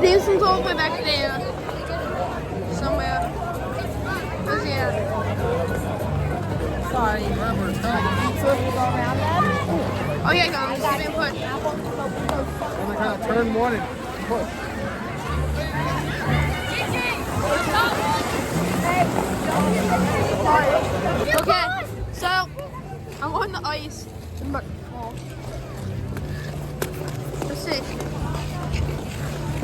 Jameson's all the way back there. Somewhere. Where's he at? Sorry. Oh yeah, guys. Give me a push. Turn one and push. Okay, so I'm on the ice. Let's see.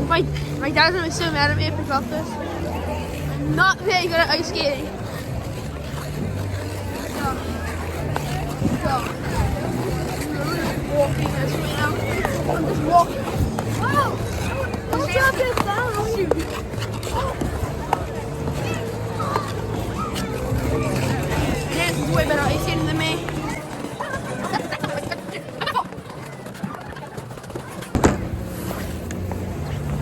My dad's gonna be so mad at me if I drop this. I'm not very good at ice skating. So I'm walking this way now. I'm just walking. Wow! Don't drop it down. Dan's way better ice skating than me.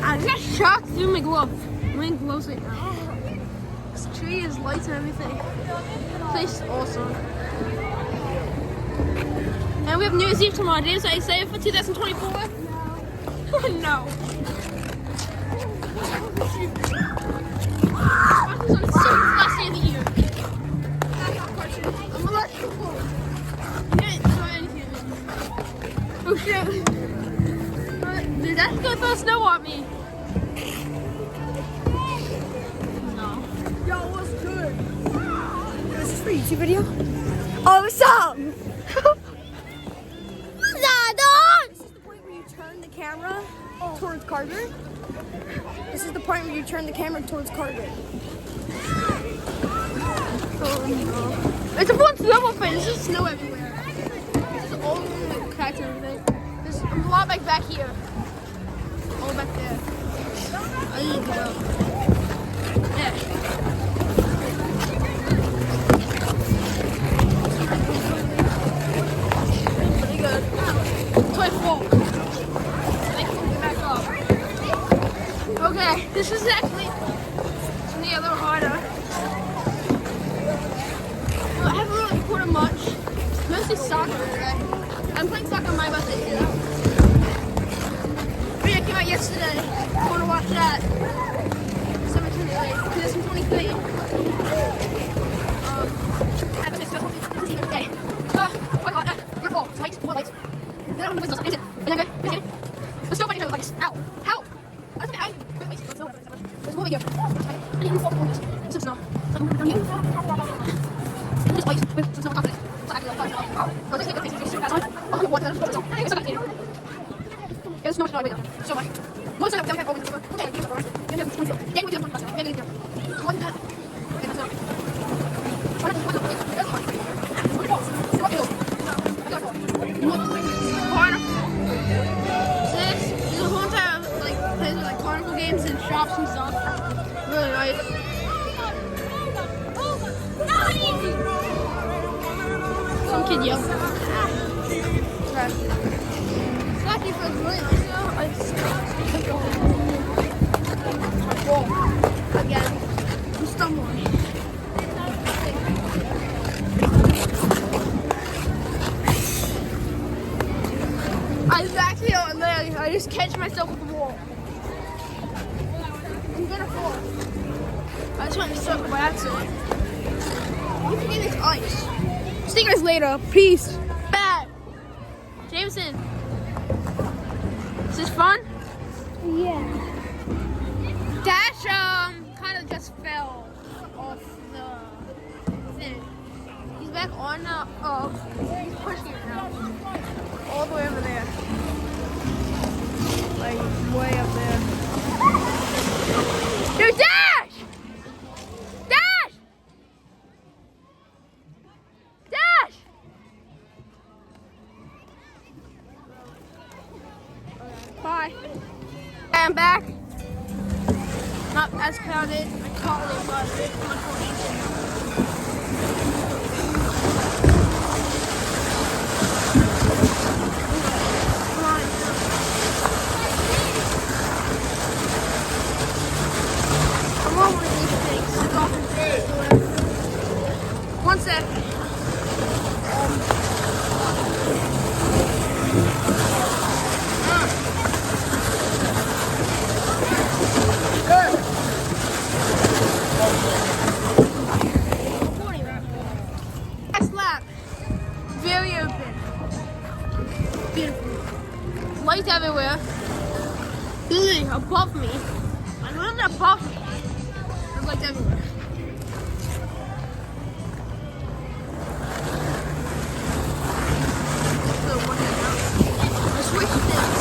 I got shocked through my glove. I'm wearing gloves right now. This tree is lights and everything. This place is awesome. And we have New Year's Eve tomorrow. James, are you excited for 2024? No. No. This is the last day of the year. I'm electrical. You didn't try anything. Oh shit. Dude, that's gonna throw snow on me. No. Yo, what's good? This is for a YouTube video? Oh, what's up? What's up, dog? This is the point where you turn the camera towards Carter. This is the point where you turn the camera towards Carter. Oh no. It's a fun snowball fight. There's just snow everywhere. This is all like cracks and everything. There's a lot back here. All back there. I need to go. Yeah. Pretty good. 24. Back up. Okay, this is actually a little harder. Well, I haven't really recorded much. Mostly soccer today. I'm playing soccer on my birthday too. Video came out yesterday. If you want to watch that, December 28th, 2023. Let's go back into lights. Ow! Help! There's one here. I didn't fall on this. This is not. It's like down here. This light with some snow on top of it. So I can like touch it. Well, this is good. This is fast. I'm going to walk down. It's okay. There's no snow right now. So much. Most of them have always over. Okay, give it for us. Give it for us. Then we do one plus. Then we do one that. Okay, that's okay. One. That's fine. Carnival games and shops and stuff. Really nice. Some kid yelled. It's actually feels really nice though. Again, I'm stumbling. I just catch myself with the wall. I'm gonna fall. I just went in a circle by accident. You can get this ice. See you guys later. Peace. Bad. Jameson. Is this fun? Yeah. Dash kind of just fell off the thing. He's back on now. Oh, he's pushing it now. All the way over there. Like way up there. Dude, Dash! Dash! Dash! Bye. I'm back. Not as crowded. I called it, but unfortunately. One sec. above me. And when they're above me, there's lights everywhere. So what is that? I switched things.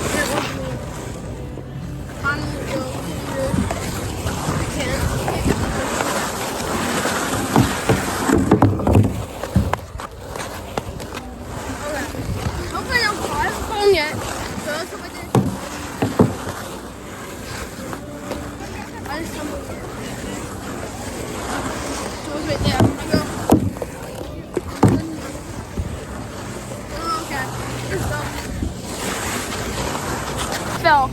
It wasn't me. Finally, go through. I can't. Okay. Hopefully I don't fall. I haven't fallen yet. So let's hope I did. I just stumbled. So it's right there. I go. Oh, okay. Just fell. Fell.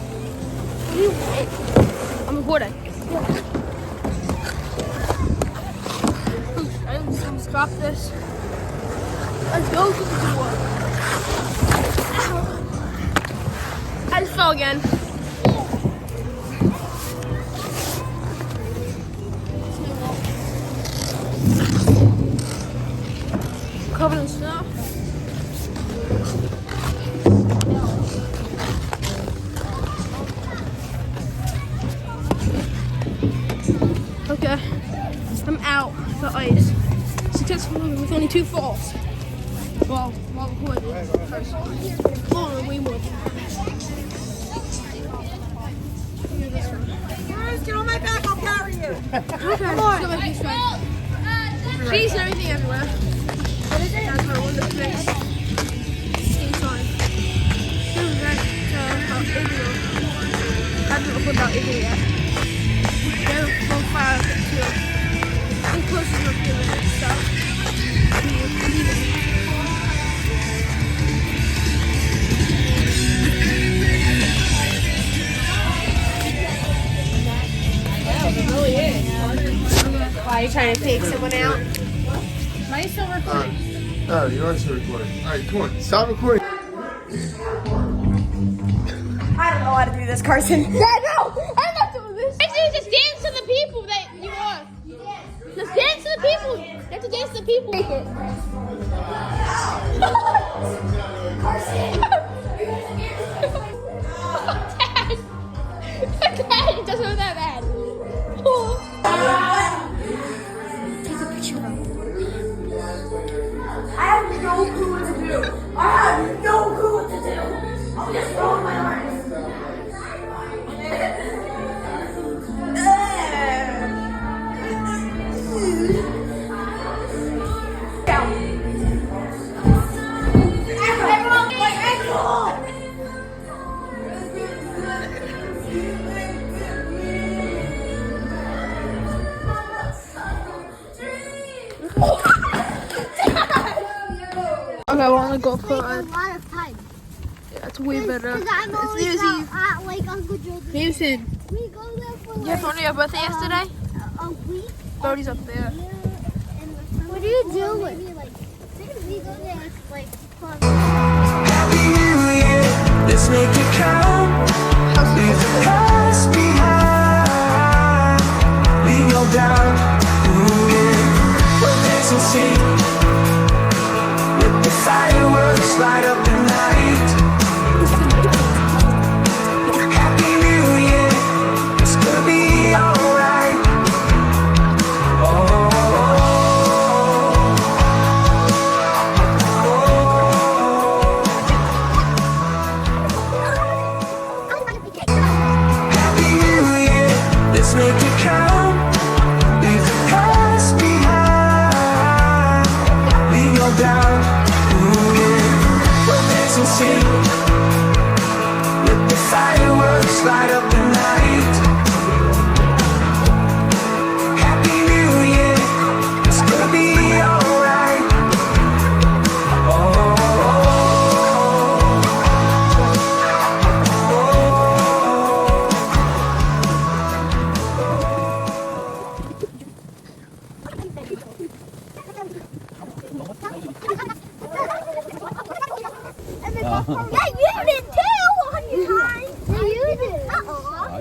What do you want? I'm recording. I didn't stop this. Let's go to the door. Ow. I just fell again. Covered in snow. Okay, I'm out the ice. Successfully with only 2 falls. Well, recording first. Oh, way more. Get on my back, I'll carry you. Okay, come on. Cheese and everything everywhere. What is it? That's my one of the things. Skates on. This is right Israel. I haven't recorded about Israel yet. They're from fire too. I think close to the minutes, so. Why are you trying to take someone out? Why are you still recording? Oh, you are still recording. All right, come on. Stop recording. I don't know how to do this, Carson. Yeah, no! I'm not doing this! Actually, just dance to the people that you are. Just dance to the people! You have to dance to the people. Make it. Carson! Dad! Dad, it doesn't look that bad. Take a picture of him. I have no clue what to do. I have no clue what to do. I'm just throwing my arms. Everyone, my ankle! Okay, we're on the GoPro. Take a lot of time. Yeah, it's way better. Because I'm It's always easy. out at like Uncle Joe's. Jameson, We go there for you had fun with your birthday yesterday? a week. Brody's up there. What are you doing? Maybe like we go there like for Happy New Year, let's make it count. Leave the past behind. We go down, witness and see. Let the fireworks light up the night. Happy New Year, it's gonna be alright. Happy New Year, let's make it count. Leave the past behind. We go down, witness and see. Let the fireworks light up the night. Happy New Year, it's gonna be alright. Yeah, you did too on your time. Yeah, you did. I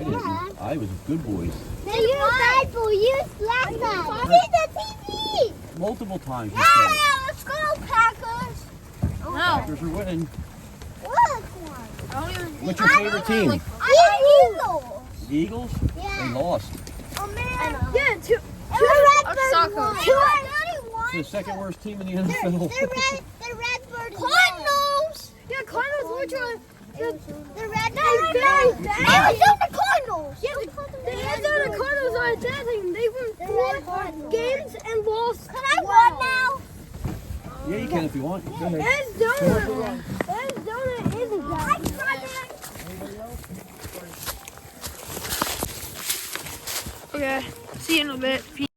didn't. I was good boys. No, you died for you last time. See the TV. Multiple times. you Yeah, said. let's go, Packers. No. Packers are winning. What one? What's your favorite team? I Eagles. The Eagles? Yeah. They lost. Oh man. Yeah, two. The Redbirds soccer. won. It's the second worst team in the The NFL. Redbirds Cardinals. Yeah, Cardinals which one? The Redbirds. Arizona Cardinals. Yeah, the Arizona Cardinals are a bad team. They won 4 games and lost. Can I win now? Yeah, you can if you want. Go ahead. Arizona isn't bad. Okay, see you in a bit.